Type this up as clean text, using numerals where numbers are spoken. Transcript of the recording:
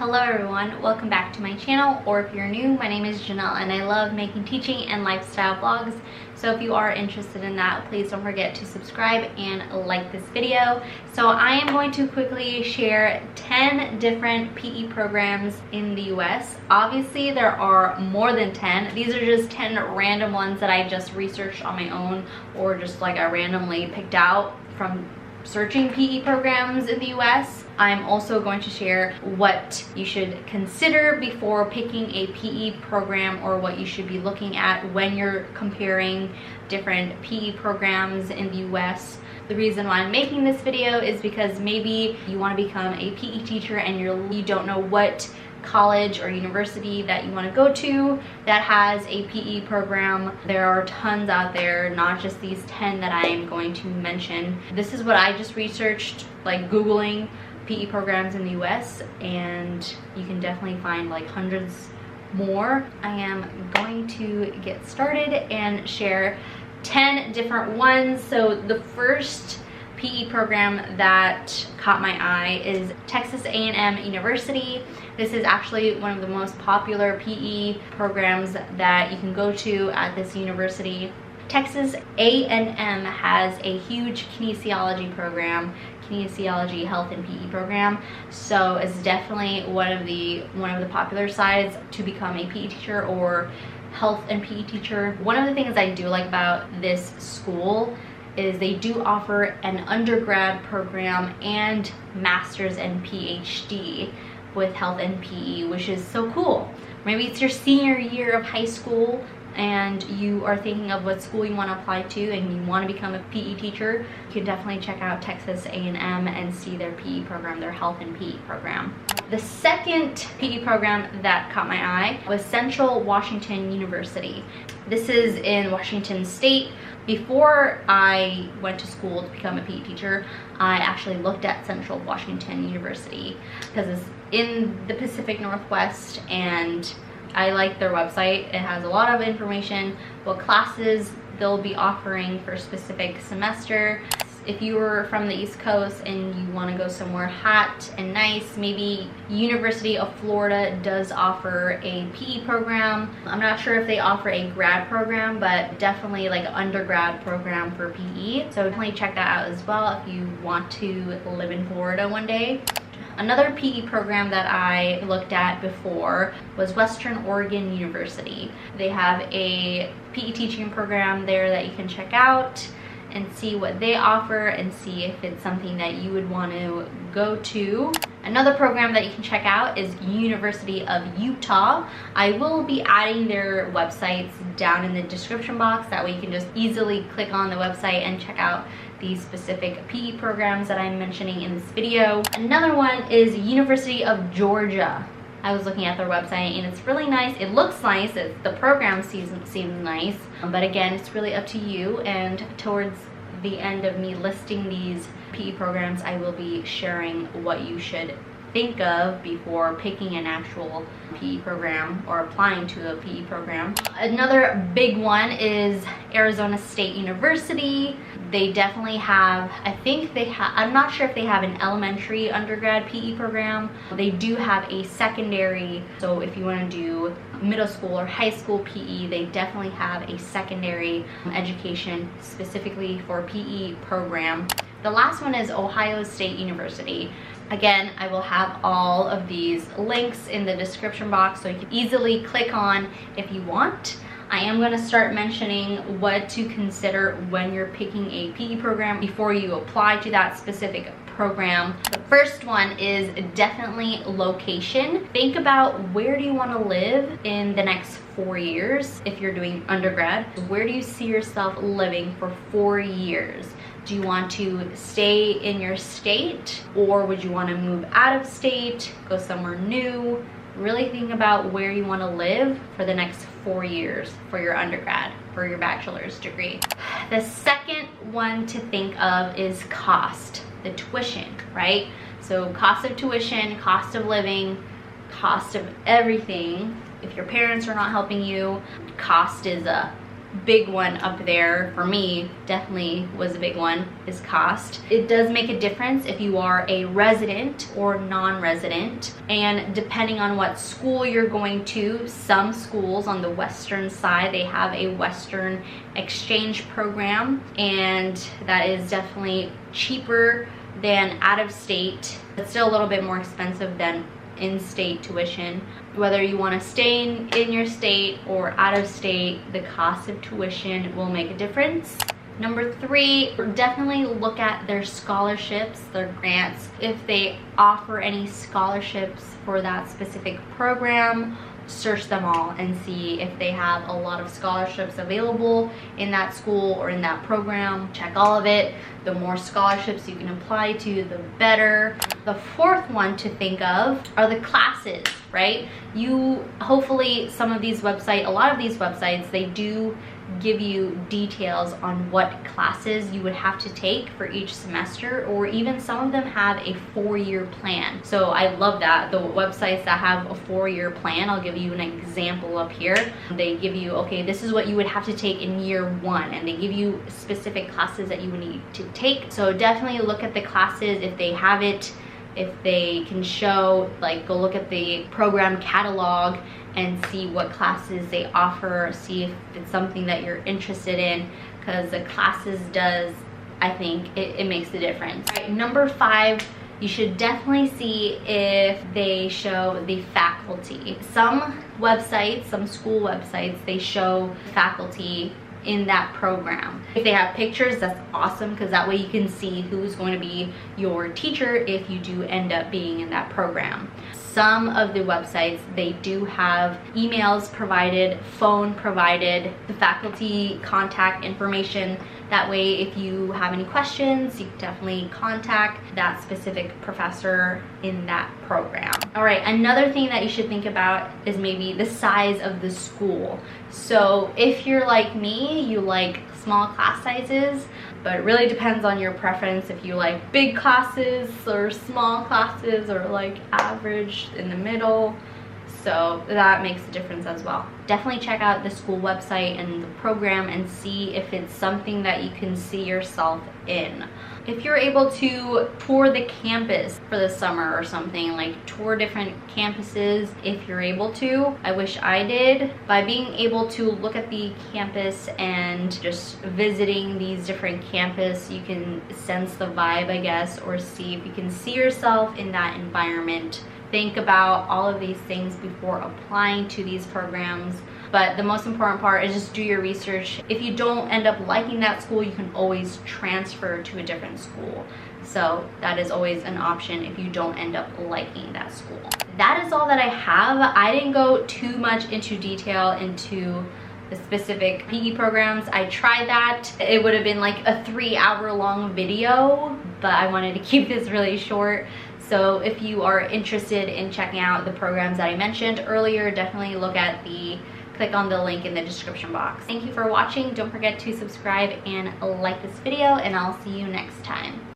Hello everyone, welcome back to my channel, or if you're new, my name is Janelle and I love making teaching and lifestyle vlogs. So if you are interested in that, please don't forget to subscribe and like this video. So I am going to quickly share 10 different PE programs in the US. Obviously there are more than 10. These are just 10 random ones that I just researched on my own, or just like I randomly picked out from searching PE programs in the US. I'm also going to share what you should consider before picking a PE program, or what you should be looking at when you're comparing different PE programs in the US. The reason why I'm making this video is because maybe you want to become a PE teacher and you don't know what college or university that you want to go to that has a PE program. There are tons out there, not just these 10 that I am going to mention. This is what I just researched, like Googling PE programs in the US, and you can definitely find like hundreds more. I am going to get started and share 10 different ones. So the first PE program that caught my eye is Texas A&M University. This is actually one of the most popular PE programs that you can go to at this university. Texas A&M has a huge kinesiology program, kinesiology health and PE program. So it's definitely one of the popular sides to become a PE teacher or health and PE teacher. One of the things I do like about this school is they do offer an undergrad program and master's and PhD with health and PE, which is so cool. Maybe it's your senior year of high school and you are thinking of what school you want to apply to and you want to become a PE teacher. You can definitely check out Texas A&M and see their PE program, their health and PE program. The second PE program that caught my eye was Central Washington University. This is in Washington State. Before I went to school to become a PE teacher, I actually looked at Central Washington University because it's in the Pacific Northwest, and I like their website. It has a lot of information, what classes they'll be offering for a specific semester. If you were from the East Coast and you want to go somewhere hot and nice, maybe University of Florida does offer a PE program. I'm not sure if they offer a grad program, but definitely like an undergrad program for PE. So definitely check that out as well if you want to live in Florida one day. Another PE program that I looked at before was Western Oregon University. They have a PE teaching program there that you can check out and see what they offer and see if it's something that you would want to go to. Another program that you can check out is University of Utah. I will be adding their websites down in the description box. That way you can just easily click on the website and check out these specific PE programs that I'm mentioning in this video. Another one is University of Georgia. I was looking at their website and it's really nice. It looks nice. The program seems nice. But again, it's really up to you. And towards the end of me listing these PE programs, I will be sharing what you should think of before picking an actual PE program or applying to a PE program. Another big one is Arizona State University. They definitely have, I'm not sure if they have an elementary undergrad PE program. They do have a secondary, so if you want to do middle school or high school PE, they definitely have a secondary education specifically for PE program. The last one is Ohio State University. Again, I will have all of these links in the description box so you can easily click on if you want. I am going to start mentioning what to consider when you're picking a PE program before you apply to that specific program. The first one is definitely location. Think about, where do you want to live in the next 4 years if you're doing undergrad? Where do you see yourself living for 4 years? Do you want to stay in your state, or would you want to move out of state, go somewhere new? Really think about where you want to live for the next 4 years for your undergrad, for your bachelor's degree. The second one to think of is cost, the tuition, right? So cost of tuition, cost of living, cost of everything. If your parents are not helping you, cost is a big one up there for me, definitely was a big one, is cost. It does make a difference if you are a resident or non-resident, and depending on what school you're going to, some schools on the western side, they have a Western exchange program, and that is definitely cheaper than out of state. It's still a little bit more expensive than in-state tuition. Whether you want to stay in your state or out of state, the cost of tuition will make a difference. Number 3, definitely look at their scholarships, their grants. If they offer any scholarships for that specific program, search them all and see if they have a lot of scholarships available in that school or in that program. Check all of it. The more scholarships you can apply to, the better. The 4th one to think of are the classes, right? Hopefully some of these websites, a lot of these websites, they do give you details on what classes you would have to take for each semester, or even some of them have a 4-year plan. So I love that. The websites that have a 4-year plan, I'll give you an example up here. They give you, okay, this is what you would have to take in year 1, and they give you specific classes that you would need to take. So definitely look at the classes if they have it, if they can show, like go look at the program catalog and see what classes they offer, see if it's something that you're interested in, because the classes does, I think, it makes the difference. All right, number 5, you should definitely see if they show the faculty. Some websites, some school websites, they show faculty in that program. If they have pictures, that's awesome, because that way you can see who's going to be your teacher if you do end up being in that program. Some of the websites, they do have emails provided, phone provided, the faculty contact information. That way, if you have any questions, you can definitely contact that specific professor in that program. All right, another thing that you should think about is maybe the size of the school. So if you're like me, you like small class sizes, but it really depends on your preference if you like big classes or small classes, or like average in the middle. So that makes a difference as well. Definitely check out the school website and the program and see if it's something that you can see yourself in. If you're able to tour the campus for the summer or something, like tour different campuses, if you're able to, I wish I did. By being able to look at the campus and just visiting these different campuses, you can sense the vibe, I guess, or see if you can see yourself in that environment. Think about all of these things before applying to these programs. But the most important part is just do your research. If you don't end up liking that school, you can always transfer to a different school. So that is always an option if you don't end up liking that school. That is all that I have. I didn't go too much into detail into the specific PE programs. I tried that. It would have been like a 3-hour long video, but I wanted to keep this really short. So if you are interested in checking out the programs that I mentioned earlier, definitely click on the link in the description box. Thank you for watching. Don't forget to subscribe and like this video, and I'll see you next time.